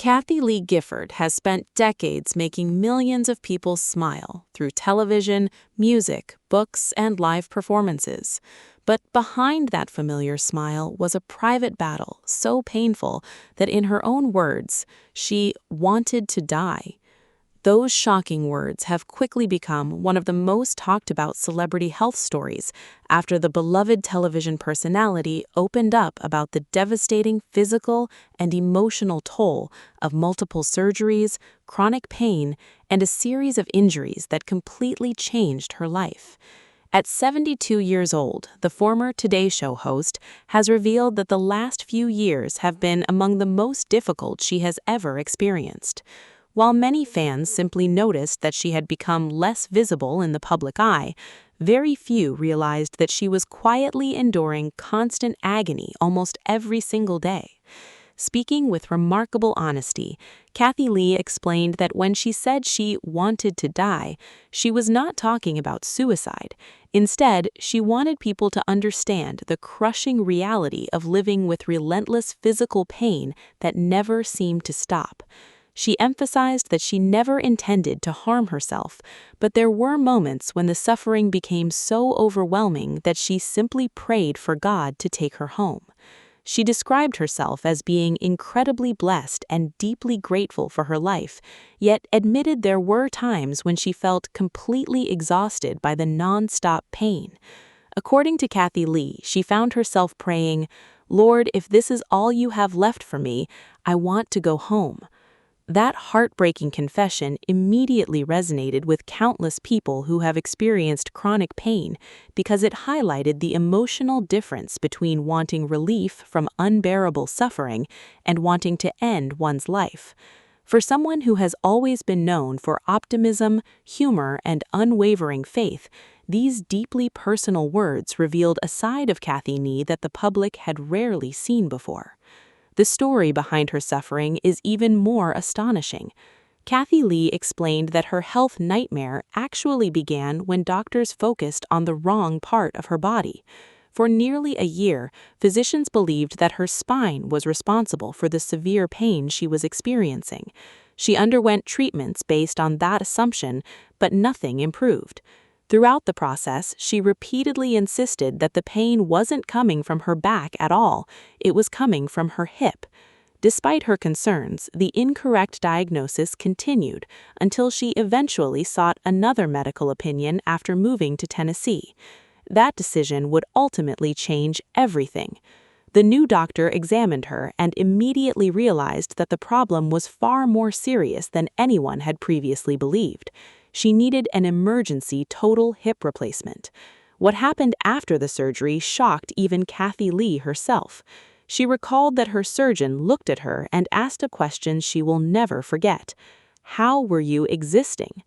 Kathie Lee Gifford has spent decades making millions of people smile through television, music, books, and live performances. But behind that familiar smile was a private battle so painful that, in her own words, she wanted to die. Those shocking words have quickly become one of the most talked about celebrity health stories after the beloved television personality opened up about the devastating physical and emotional toll of multiple surgeries, chronic pain, and a series of injuries that completely changed her life. At 72 years old, the former Today Show host has revealed that the last few years have been among the most difficult she has ever experienced. While many fans simply noticed that she had become less visible in the public eye, very few realized that she was quietly enduring constant agony almost every single day. Speaking with remarkable honesty, Kathie Lee explained that when she said she wanted to die, she was not talking about suicide. Instead, she wanted people to understand the crushing reality of living with relentless physical pain that never seemed to stop. She emphasized that she never intended to harm herself, but there were moments when the suffering became so overwhelming that she simply prayed for God to take her home. She described herself as being incredibly blessed and deeply grateful for her life, yet admitted there were times when she felt completely exhausted by the non-stop pain. According to Kathie Lee, she found herself praying, "Lord, if this is all you have left for me, I want to go home." That heartbreaking confession immediately resonated with countless people who have experienced chronic pain because it highlighted the emotional difference between wanting relief from unbearable suffering and wanting to end one's life. For someone who has always been known for optimism, humor, and unwavering faith, these deeply personal words revealed a side of Kathie Lee that the public had rarely seen before. The story behind her suffering is even more astonishing. Kathie Lee explained that her health nightmare actually began when doctors focused on the wrong part of her body. For nearly a year, physicians believed that her spine was responsible for the severe pain she was experiencing. She underwent treatments based on that assumption, but nothing improved. Throughout the process, she repeatedly insisted that the pain wasn't coming from her back at all, it was coming from her hip. Despite her concerns, the incorrect diagnosis continued until she eventually sought another medical opinion after moving to Tennessee. That decision would ultimately change everything. The new doctor examined her and immediately realized that the problem was far more serious than anyone had previously believed. She needed an emergency total hip replacement. What happened after the surgery shocked even Kathie Lee herself. She recalled that her surgeon looked at her and asked a question she will never forget. "How were you existing?"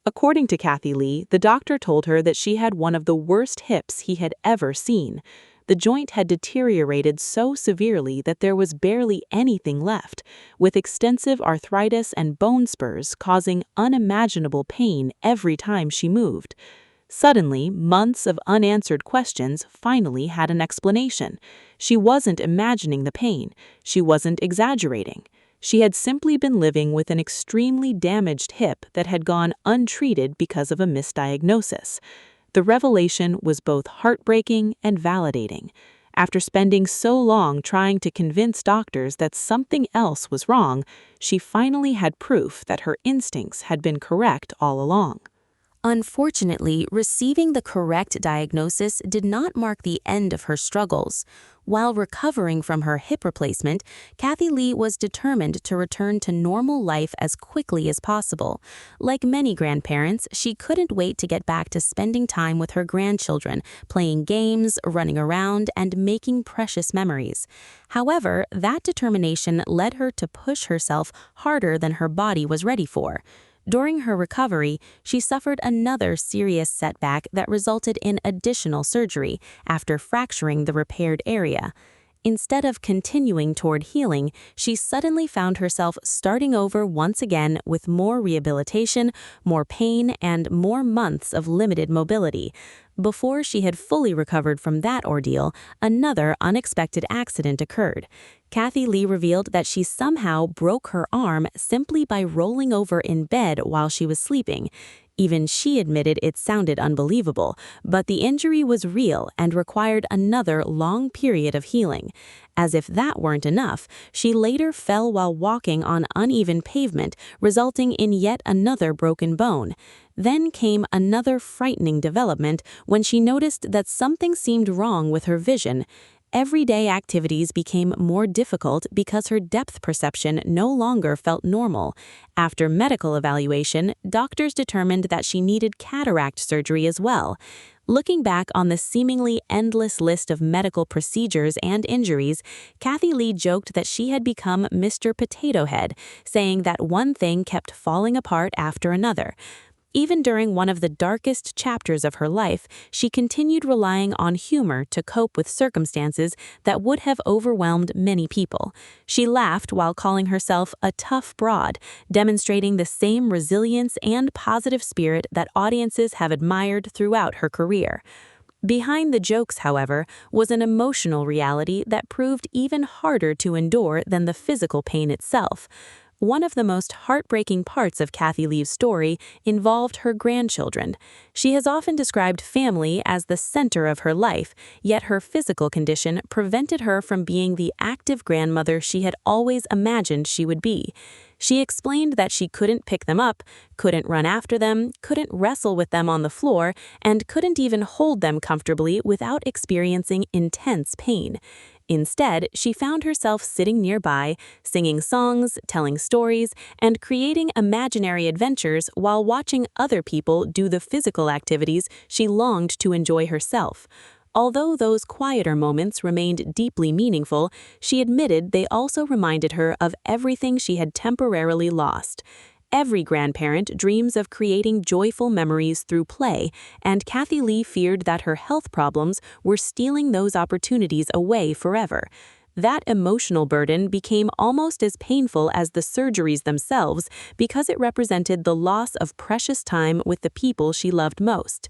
According to Kathie Lee, the doctor told her that she had one of the worst hips he had ever seen. The joint had deteriorated so severely that there was barely anything left, with extensive arthritis and bone spurs causing unimaginable pain every time she moved. Suddenly, months of unanswered questions finally had an explanation. She wasn't imagining the pain. She wasn't exaggerating. She had simply been living with an extremely damaged hip that had gone untreated because of a misdiagnosis. The revelation was both heartbreaking and validating. After spending so long trying to convince doctors that something else was wrong, she finally had proof that her instincts had been correct all along. Unfortunately, receiving the correct diagnosis did not mark the end of her struggles. While recovering from her hip replacement, Kathie Lee was determined to return to normal life as quickly as possible. Like many grandparents, she couldn't wait to get back to spending time with her grandchildren, playing games, running around, and making precious memories. However, that determination led her to push herself harder than her body was ready for. During her recovery, she suffered another serious setback that resulted in additional surgery after fracturing the repaired area. Instead of continuing toward healing, she suddenly found herself starting over once again with more rehabilitation, more pain, and more months of limited mobility. Before she had fully recovered from that ordeal, another unexpected accident occurred. Kathie Lee revealed that she somehow broke her arm simply by rolling over in bed while she was sleeping. Even she admitted it sounded unbelievable, but the injury was real and required another long period of healing. As if that weren't enough, she later fell while walking on uneven pavement, resulting in yet another broken bone. Then came another frightening development when she noticed that something seemed wrong with her vision. Everyday activities became more difficult because her depth perception no longer felt normal. After medical evaluation, doctors determined that she needed cataract surgery as well. Looking back on the seemingly endless list of medical procedures and injuries, Kathie Lee joked that she had become Mr. Potato Head, saying that one thing kept falling apart after another. Even during one of the darkest chapters of her life, she continued relying on humor to cope with circumstances that would have overwhelmed many people. She laughed while calling herself a tough broad, demonstrating the same resilience and positive spirit that audiences have admired throughout her career. Behind the jokes, however, was an emotional reality that proved even harder to endure than the physical pain itself. One of the most heartbreaking parts of Kathie Lee's story involved her grandchildren. She has often described family as the center of her life, yet her physical condition prevented her from being the active grandmother she had always imagined she would be. She explained that she couldn't pick them up, couldn't run after them, couldn't wrestle with them on the floor, and couldn't even hold them comfortably without experiencing intense pain. Instead, she found herself sitting nearby, singing songs, telling stories, and creating imaginary adventures while watching other people do the physical activities she longed to enjoy herself. Although those quieter moments remained deeply meaningful, she admitted they also reminded her of everything she had temporarily lost. Every grandparent dreams of creating joyful memories through play, and Kathie Lee feared that her health problems were stealing those opportunities away forever. That emotional burden became almost as painful as the surgeries themselves because it represented the loss of precious time with the people she loved most.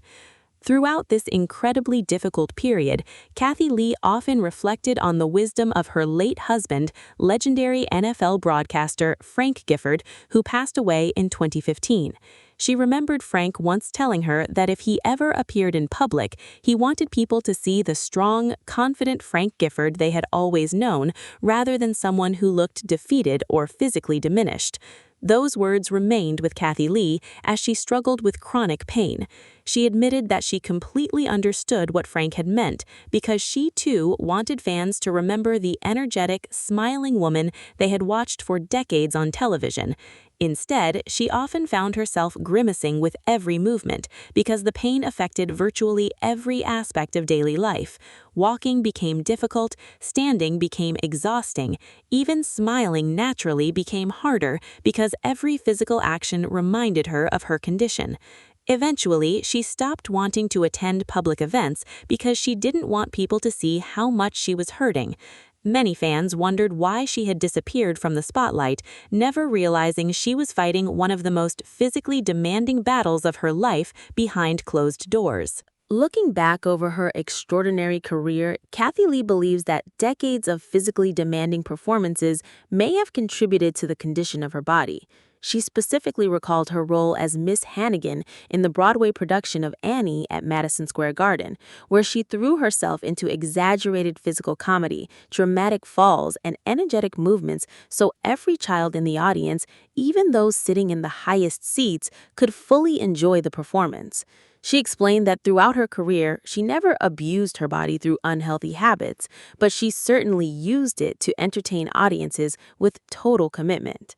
Throughout this incredibly difficult period, Kathie Lee often reflected on the wisdom of her late husband, legendary NFL broadcaster Frank Gifford, who passed away in 2015. She remembered Frank once telling her that if he ever appeared in public, he wanted people to see the strong, confident Frank Gifford they had always known, rather than someone who looked defeated or physically diminished. Those words remained with Kathie Lee as she struggled with chronic pain. She admitted that she completely understood what Frank had meant because she too wanted fans to remember the energetic, smiling woman they had watched for decades on television. Instead, she often found herself grimacing with every movement because the pain affected virtually every aspect of daily life. Walking became difficult, standing became exhausting, even smiling naturally became harder because every physical action reminded her of her condition. Eventually, she stopped wanting to attend public events because she didn't want people to see how much she was hurting. Many fans wondered why she had disappeared from the spotlight, never realizing she was fighting one of the most physically demanding battles of her life behind closed doors. Looking back over her extraordinary career, Kathie Lee believes that decades of physically demanding performances may have contributed to the condition of her body. She specifically recalled her role as Miss Hannigan in the Broadway production of Annie at Madison Square Garden, where she threw herself into exaggerated physical comedy, dramatic falls, and energetic movements so every child in the audience, even those sitting in the highest seats, could fully enjoy the performance. She explained that throughout her career, she never abused her body through unhealthy habits, but she certainly used it to entertain audiences with total commitment.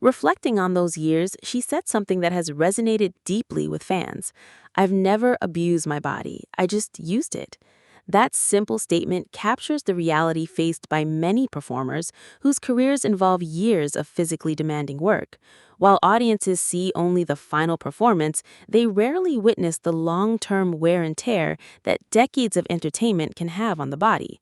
Reflecting on those years, she said something that has resonated deeply with fans. "I've never abused my body, I just used it." That simple statement captures the reality faced by many performers whose careers involve years of physically demanding work. While audiences see only the final performance, they rarely witness the long-term wear and tear that decades of entertainment can have on the body.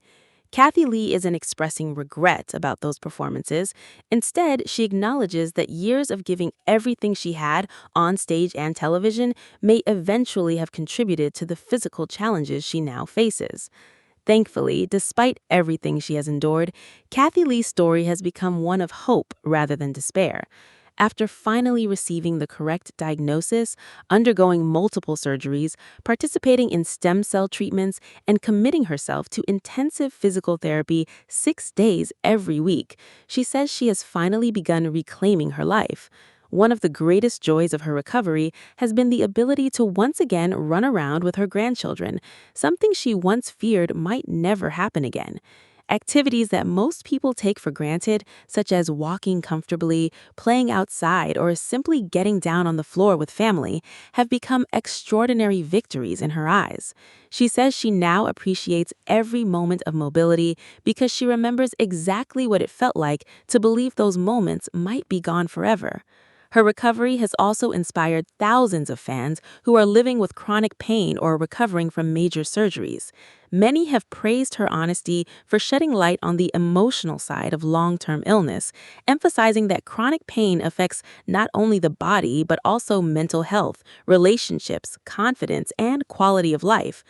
Kathie Lee isn't expressing regret about those performances. Instead, she acknowledges that years of giving everything she had on stage and television may eventually have contributed to the physical challenges she now faces. Thankfully, despite everything she has endured, Kathie Lee's story has become one of hope rather than despair. After finally receiving the correct diagnosis, undergoing multiple surgeries, participating in stem cell treatments, and committing herself to intensive physical therapy 6 days every week, she says she has finally begun reclaiming her life. One of the greatest joys of her recovery has been the ability to once again run around with her grandchildren, something she once feared might never happen again. Activities that most people take for granted, such as walking comfortably, playing outside, or simply getting down on the floor with family, have become extraordinary victories in her eyes. She says she now appreciates every moment of mobility because she remembers exactly what it felt like to believe those moments might be gone forever. Her recovery has also inspired thousands of fans who are living with chronic pain or recovering from major surgeries. Many have praised her honesty for shedding light on the emotional side of long-term illness, emphasizing that chronic pain affects not only the body but also mental health, relationships, confidence, and quality of life.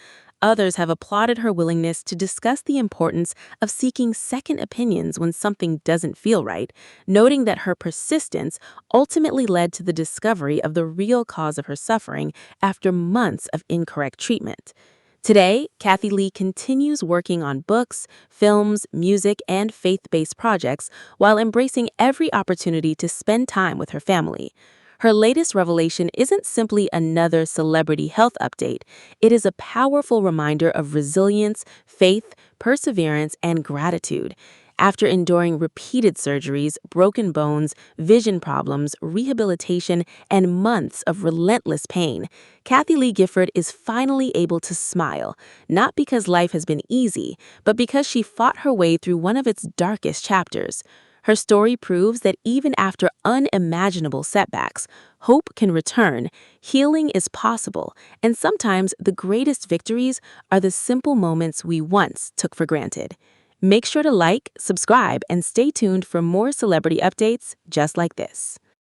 Others have applauded her willingness to discuss the importance of seeking second opinions when something doesn't feel right, noting that her persistence ultimately led to the discovery of the real cause of her suffering after months of incorrect treatment. Today, Kathie Lee continues working on books, films, music, and faith-based projects while embracing every opportunity to spend time with her family. Her latest revelation isn't simply another celebrity health update. It is a powerful reminder of resilience, faith, perseverance, and gratitude. After enduring repeated surgeries, broken bones, vision problems, rehabilitation, and months of relentless pain, Kathie Lee Gifford is finally able to smile, not because life has been easy, but because she fought her way through one of its darkest chapters. Her story proves that even after unimaginable setbacks, hope can return, healing is possible, and sometimes the greatest victories are the simple moments we once took for granted. Make sure to like, subscribe, and stay tuned for more celebrity updates just like this.